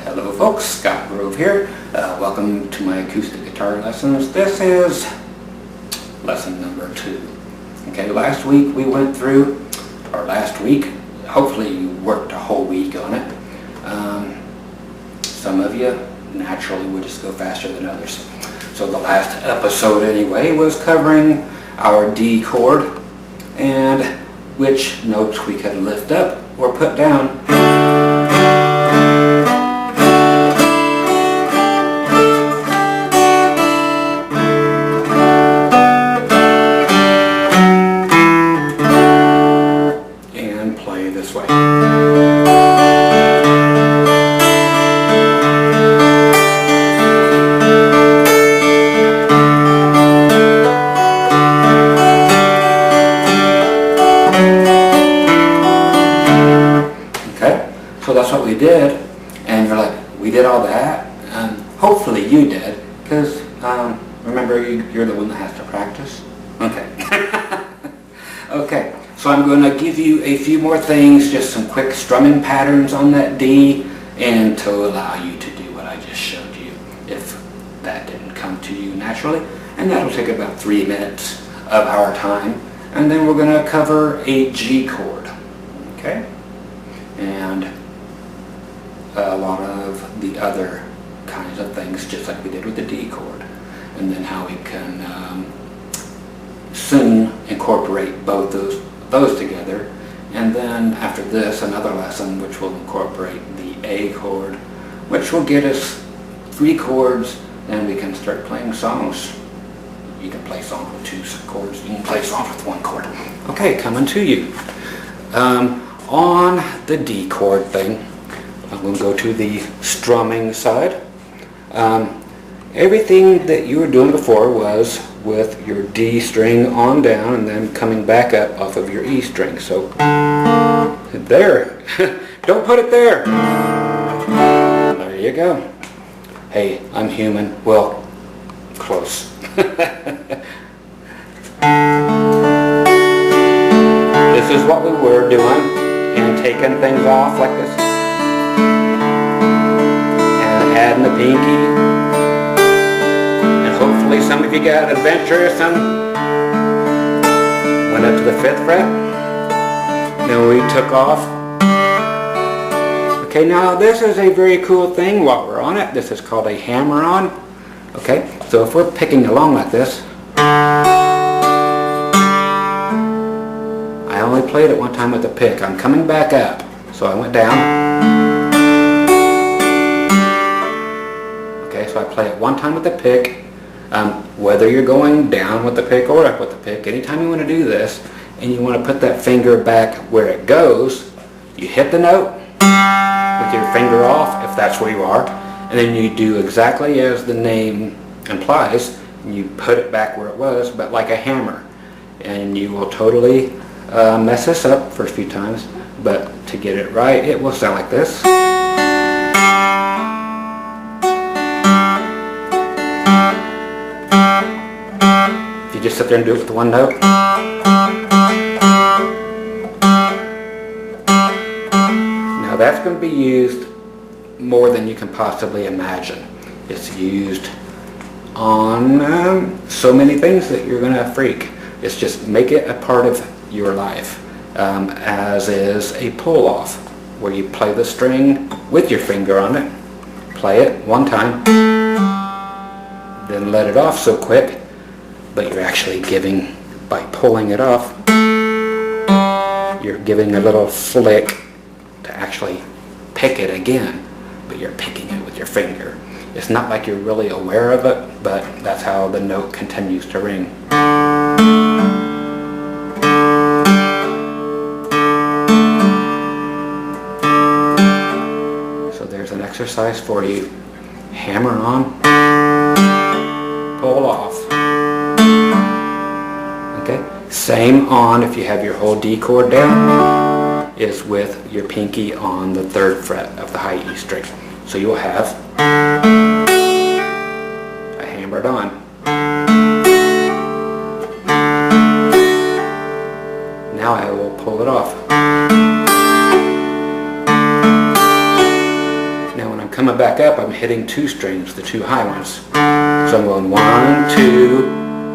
Hello folks, Scott Grove here. Welcome to my acoustic guitar lessons. This is lesson number 2. Okay, last week we went through, hopefully you worked a whole week on it. Some of you naturally would just go faster than others. So the last episode anyway was covering our D chord and which notes we could lift up or put down. And play this way. So that's what we did, and you're like, we did all that? Hopefully you did, because remember, you're the one that has to practice? Okay. Okay, so I'm going to give you a few more things, just some quick strumming patterns on that D, and to allow you to do what I just showed you, if that didn't come to you naturally. And that'll take about 3 minutes of our time, and then we're going to cover a G chord, okay? And a lot of the other kinds of things, just like we did with the D chord, and then how we can soon incorporate both those together. And then after this, another lesson which will incorporate the A chord, which will get us 3 chords, and we can start playing songs. You can play songs with 2 chords, you can play songs with 1 chord. Okay, coming to you. On the D chord thing, I'm going to go to the strumming side. Everything that you were doing before was with your D string on down and then coming back up off of your E string. So there, don't put it there. There you go. Hey, I'm human. Well, close. This is what we were doing, and taking things off like this. Adding the pinky, and hopefully some of you got adventurous and went up to the 5th fret. Then we took off. Okay, now this is a very cool thing while we're on it. This is called a hammer-on. Okay, so if we're picking along like this, I only played it one time with the pick. I'm coming back up, so I went down. So I play it one time with the pick, whether you're going down with the pick or up with the pick. Anytime you want to do this and you want to put that finger back where it goes, you hit the note with your finger off, if that's where you are, and then you do exactly as the name implies, and you put it back where it was, but like a hammer. And you will totally mess this up first few times, but to get it right, it will sound like this. You just sit there and do it with 1 note. Now that's going to be used more than you can possibly imagine. It's used on so many things that you're going to freak. It's just make it a part of your life, as is a pull-off, where you play the string with your finger on it, play it 1 time, then let it off so quick. But you're actually giving, by pulling it off, you're giving a little flick to actually pick it again, but you're picking it with your finger. It's not like you're really aware of it, but that's how the note continues to ring. So there's an exercise for you. Hammer on, pull off. Same on, if you have your whole D chord down, is with your pinky on the 3rd fret of the high E string. So you'll have a hammered on. Now I will pull it off. coming back up, I'm hitting 2 strings, the 2 high ones. So I'm going 1, 2,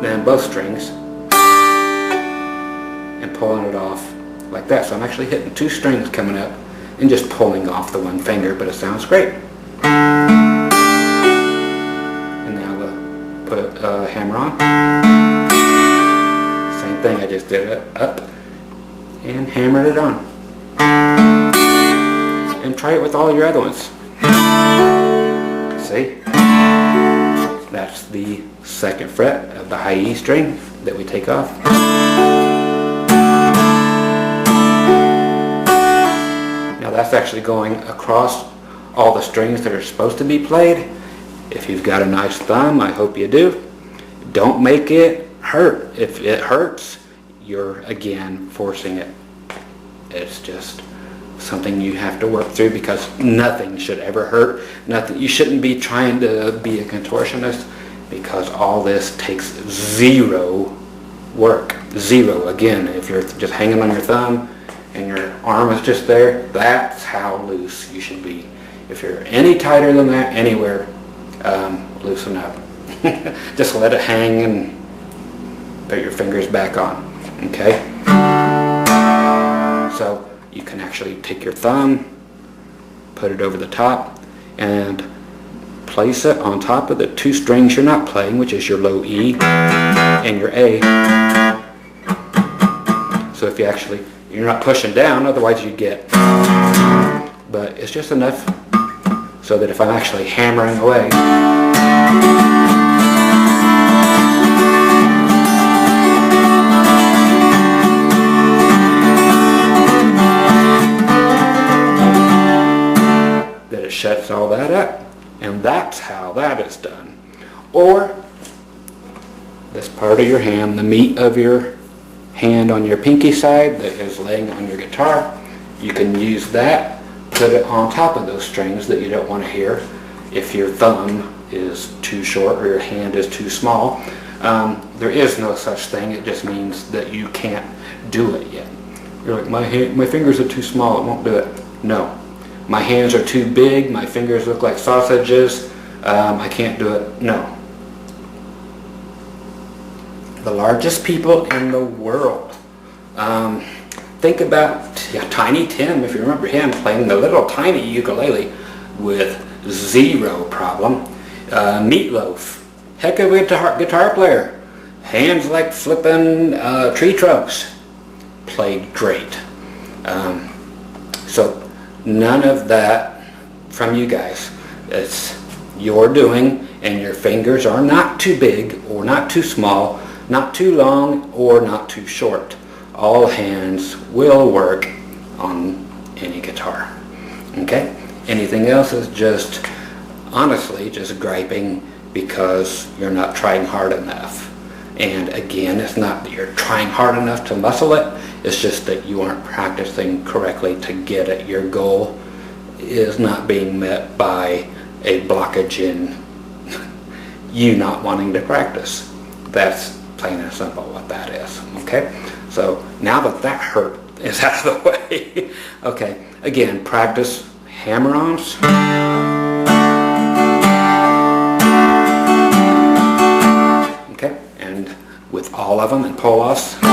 then both strings, and pulling it off like that. So I'm actually hitting 2 strings coming up and just pulling off the 1 finger, but it sounds great. And now we'll put a hammer on. Same thing, I just did it up and hammered it on. And try it with all your other ones. See? That's the 2nd fret of the high E string that we take off. Now that's actually going across all the strings that are supposed to be played. If you've got a nice thumb, I hope you do. Don't make it hurt. If it hurts, you're again forcing it. It's just something you have to work through, because nothing should ever hurt. Nothing. You shouldn't be trying to be a contortionist, because all this takes 0 work. 0. Again, if you're just hanging on your thumb and your arm is just there, that's how loose you should be. If you're any tighter than that anywhere, loosen up. Just let it hang and put your fingers back on. Okay? So you can actually take your thumb, put it over the top, and place it on top of the 2 strings you're not playing, which is your low E and your A. So if you're not pushing down, otherwise you'd get, but it's just enough so that if I'm actually hammering away, that it shuts all that up. And that's how that is done. Or this part of your hand, the meat of your hand on your pinky side that is laying on your guitar, you can use that, put it on top of those strings that you don't want to hear if your thumb is too short or your hand is too small. There is no such thing. It just means that you can't do it yet. You're like, my fingers are too small, it won't do it. No. My hands are too big, my fingers look like sausages, I can't do it. No. The largest people in the world. Think about Tiny Tim, if you remember him, playing the little tiny ukulele with 0 problem. Meatloaf, heck of a guitar player, hands like flipping tree trunks, played great. So none of that from you guys. It's your doing, and your fingers are not too big or not too small, not too long or not too short. All hands will work on any guitar. Okay? Anything else is just, honestly, just griping because you're not trying hard enough. And again, it's not that you're trying hard enough to muscle it, it's just that you aren't practicing correctly to get it. Your goal is not being met by a blockage in you not wanting to practice. That's plain and simple what that is. Okay? So now that that hurt is out of the way, okay, again, practice hammer-ons. Okay, and with all of them and pull-offs. There's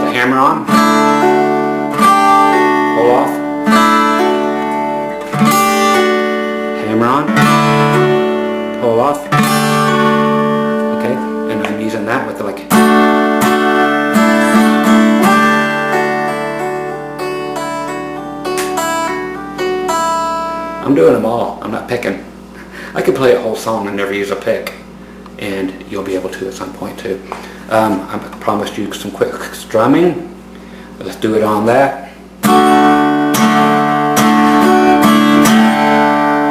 a hammer-on, pull-off, hammer-on, pull-off. Okay, and I'm using that with like. I'm doing them all. I'm not picking. I could play a whole song and never use a pick, and you'll be able to at some point too. I promised you some quick strumming. Let's do it on that.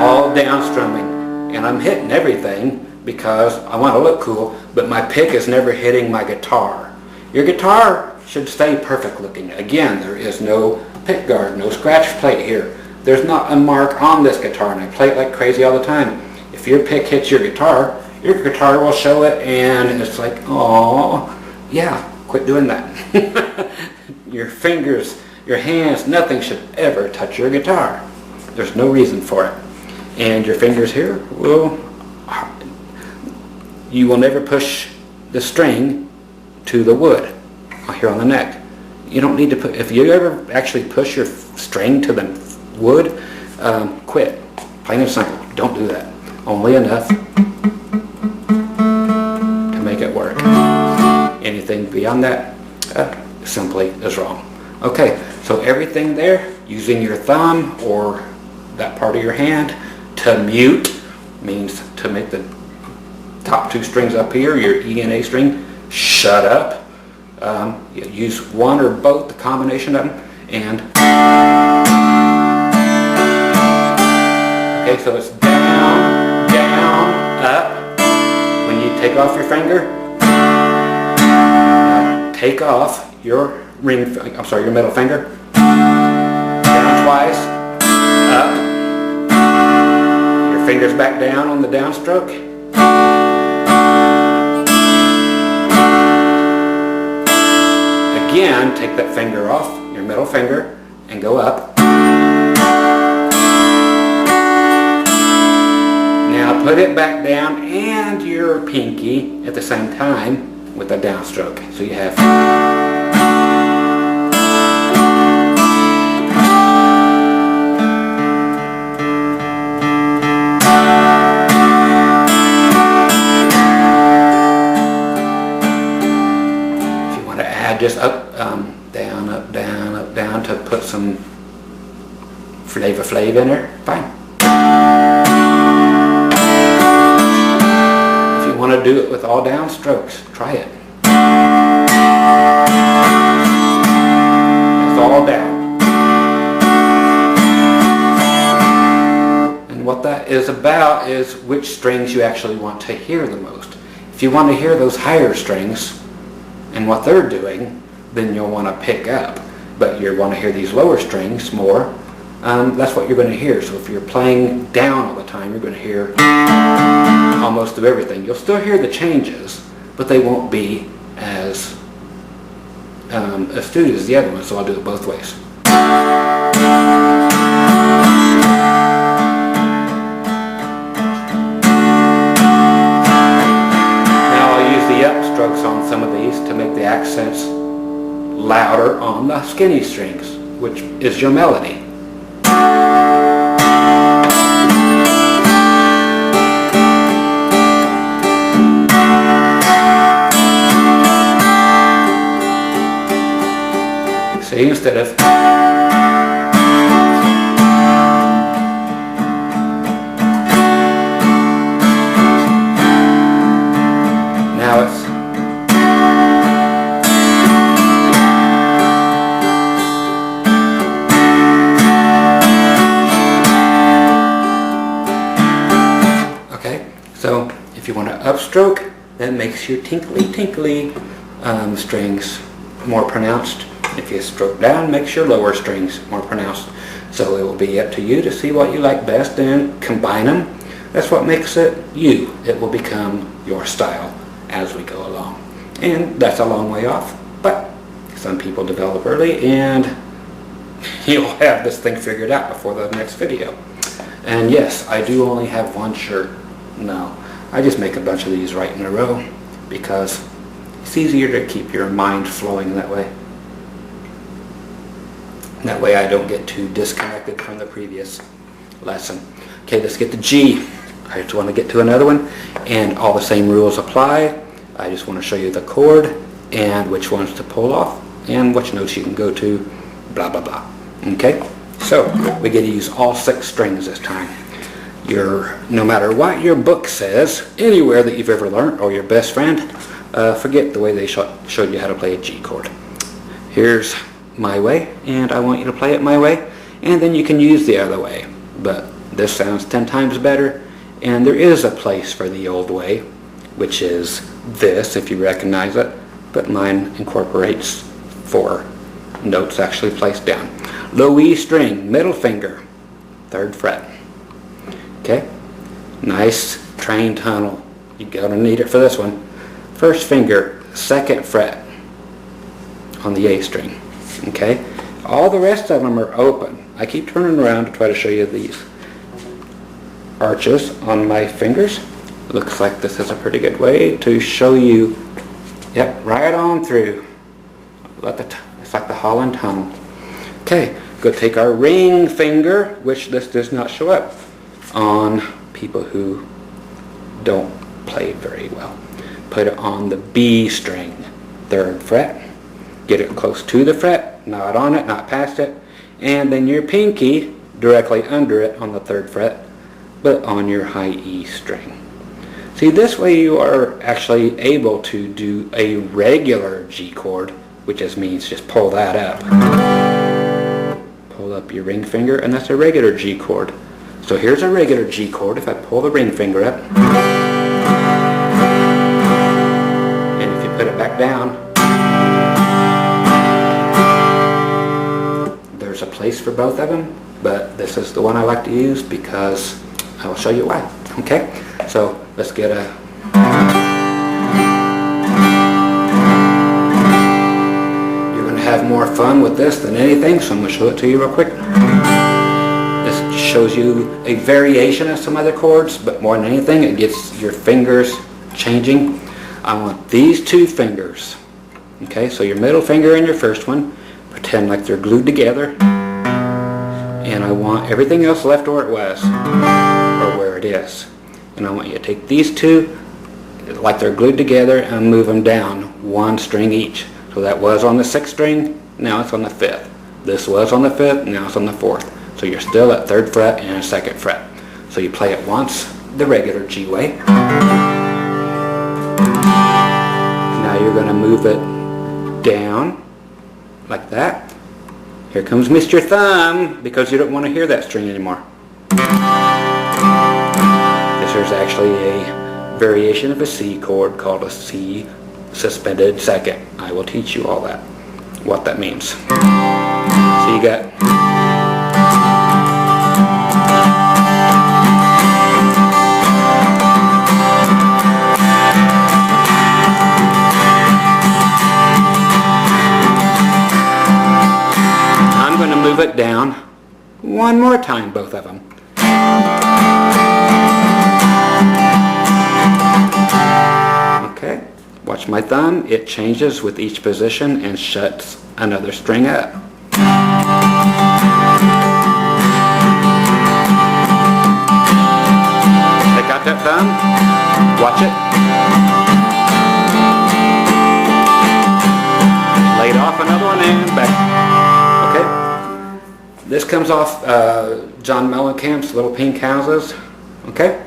All down strumming, and I'm hitting everything because I want to look cool, but my pick is never hitting my guitar. Your guitar should stay perfect looking. Again, there is no pick guard, no scratch plate here. There's not a mark on this guitar, and I play it like crazy all the time. If your pick hits your guitar will show it, and it's like, oh, yeah, quit doing that. Your fingers Your hands, nothing should ever touch your guitar. There's no reason for it. And your fingers here you will never push the string to the wood here on the neck. You don't need to put, if you ever actually push your string to the wood, quit. Plain and simple. Don't do that. Only enough to make it work. Anything beyond that simply is wrong. Okay, so everything there, using your thumb or that part of your hand to mute, means to make the top two strings up here, your E and A string, shut up. Use one or both, the combination of them, and okay, so it's down, down, up. When you take off your finger, take off your your middle finger, down twice, up, your fingers back down on the downstroke. Again, take that finger off, your middle finger, and go up. Now put it back down and your pinky at the same time with a downstroke. So you have just up, down, up, down, up, down to put some flavor in there, fine. If you want to do it with all down strokes, try it. It's all down. And what that is about is which strings you actually want to hear the most. If you want to hear those higher strings and what they're doing, then you'll want to pick up. But you want to hear these lower strings more, that's what you're going to hear. So if you're playing down all the time, you're going to hear almost of everything. You'll still hear the changes, but they won't be as astute as the other one, so I'll do it both ways. Strokes on some of these to make the accents louder on the skinny strings, which is your melody. See, instead of now it's so if you want to upstroke, that makes your tinkly strings more pronounced. If you stroke down, makes your lower strings more pronounced. So it will be up to you to see what you like best and combine them. That's what makes it you. It will become your style as we go along. And that's a long way off, but some people develop early and you'll have this thing figured out before the next video. And yes, I do only have one shirt. No, I just make a bunch of these right in a row because it's easier to keep your mind flowing that way. That way I don't get too disconnected from the previous lesson. Okay, let's get to G. I just want to get to another one, and all the same rules apply. I just want to show you the chord and which ones to pull off and which notes you can go to, blah blah blah. Okay, so we get to use all 6 strings this time. No matter what your book says, anywhere that you've ever learned, or your best friend, forget the way they showed you how to play a G chord. Here's my way, and I want you to play it my way, and then you can use the other way. But this sounds 10 times better, and there is a place for the old way, which is this, if you recognize it, but mine incorporates 4 notes actually placed down. Low E string, middle finger, 3rd fret. Okay, nice train tunnel. You're gonna need it for this one. 1st finger, 2nd fret on the A string. Okay, All the rest of them are open. I keep turning around to try to show you these arches on my fingers. Looks like this is a pretty good way to show you, yep, right on through. It's like the Holland Tunnel. Okay, go take our ring finger, which this does not show up on people who don't play very well. Put it on the B string, 3rd fret. Get it close to the fret, not on it, not past it, and then your pinky directly under it on the 3rd fret, but on your high E string. See, this way you are actually able to do a regular G chord, which just means just pull that up. Pull up your ring finger, and that's a regular G chord. So here's a regular G chord. If I pull the ring finger up, and if you put it back down, there's a place for both of them, but this is the one I like to use because I will show you why. Okay, so let's get a... You're going to have more fun with this than anything, so I'm going to show it to you real quick. This shows you a variation of some other chords, but more than anything, it gets your fingers changing. I want these 2 fingers. Okay, so your middle finger and your first one, pretend like they're glued together, and I want everything else left where it was, or where it is. And I want you to take these 2 like they're glued together and move them down 1 string each. So that was on the 6th string, now it's on the 5th. This was on the 5th, now it's on the 4th. So you're still at 3rd fret and 2nd fret. So you play it once the regular G way. Now you're going to move it down like that. Here comes Mr. Thumb, because you don't want to hear that string anymore. There's actually a variation of a C chord called a C suspended 2nd. I will teach you all that, what that means. So you got... I'm going to move it down 1 more time, both of them. Okay, watch my thumb. It changes with each position and shuts another string up. Take out that thumb. Watch it. Laid off another one and back. Okay. This comes off John Mellencamp's Little Pink Houses. Okay.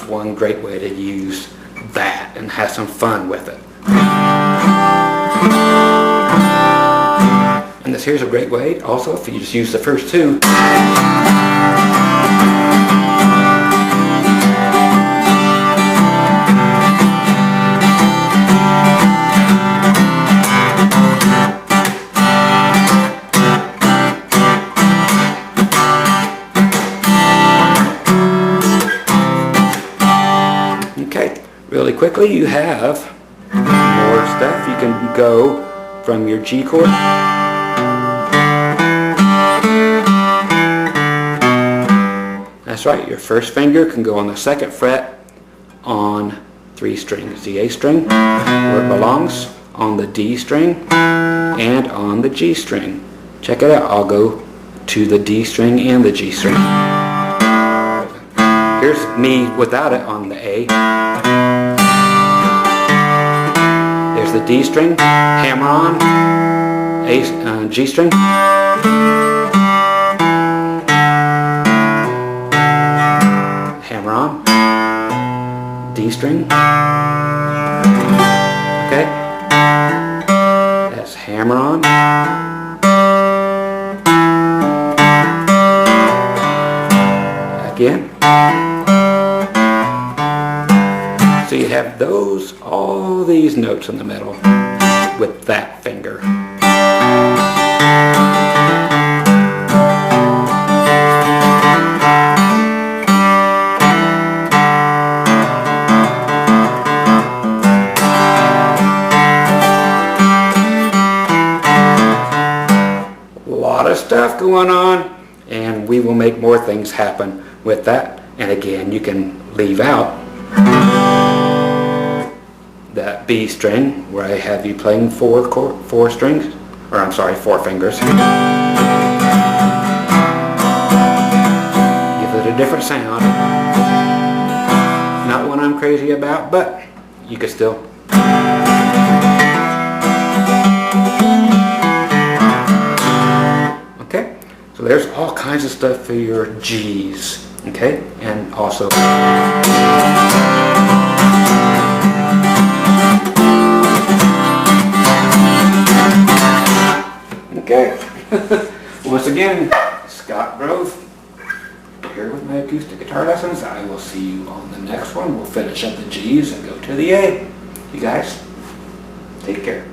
One great way to use that and have some fun with it. And this here's a great way also if you just use the first 2. Really quickly, you have more stuff. You can go from your G chord that's right, your first finger can go on the 2nd fret on 3 strings, the A string where it belongs, on the D string, and on the G string. Check it out, I'll go to the D string and the G string. Here's me without it on the A. There's the D string, Hammeron, A, G string, Hammeron, D string, okay, that's Hammeron, again, So you have all these notes in the middle with that finger. A lot of stuff going on, and we will make more things happen with that. And again, you can leave out that B string where I have you playing four strings, or I'm sorry, 4 fingers. Give it a different sound. Not one I'm crazy about, but you can still. Okay, so there's all kinds of stuff for your G's. Okay, and also. Okay, once again, Scott Grove here with my acoustic guitar lessons. I will see you on the next one. We'll finish up the G's and go to the A. You guys, take care.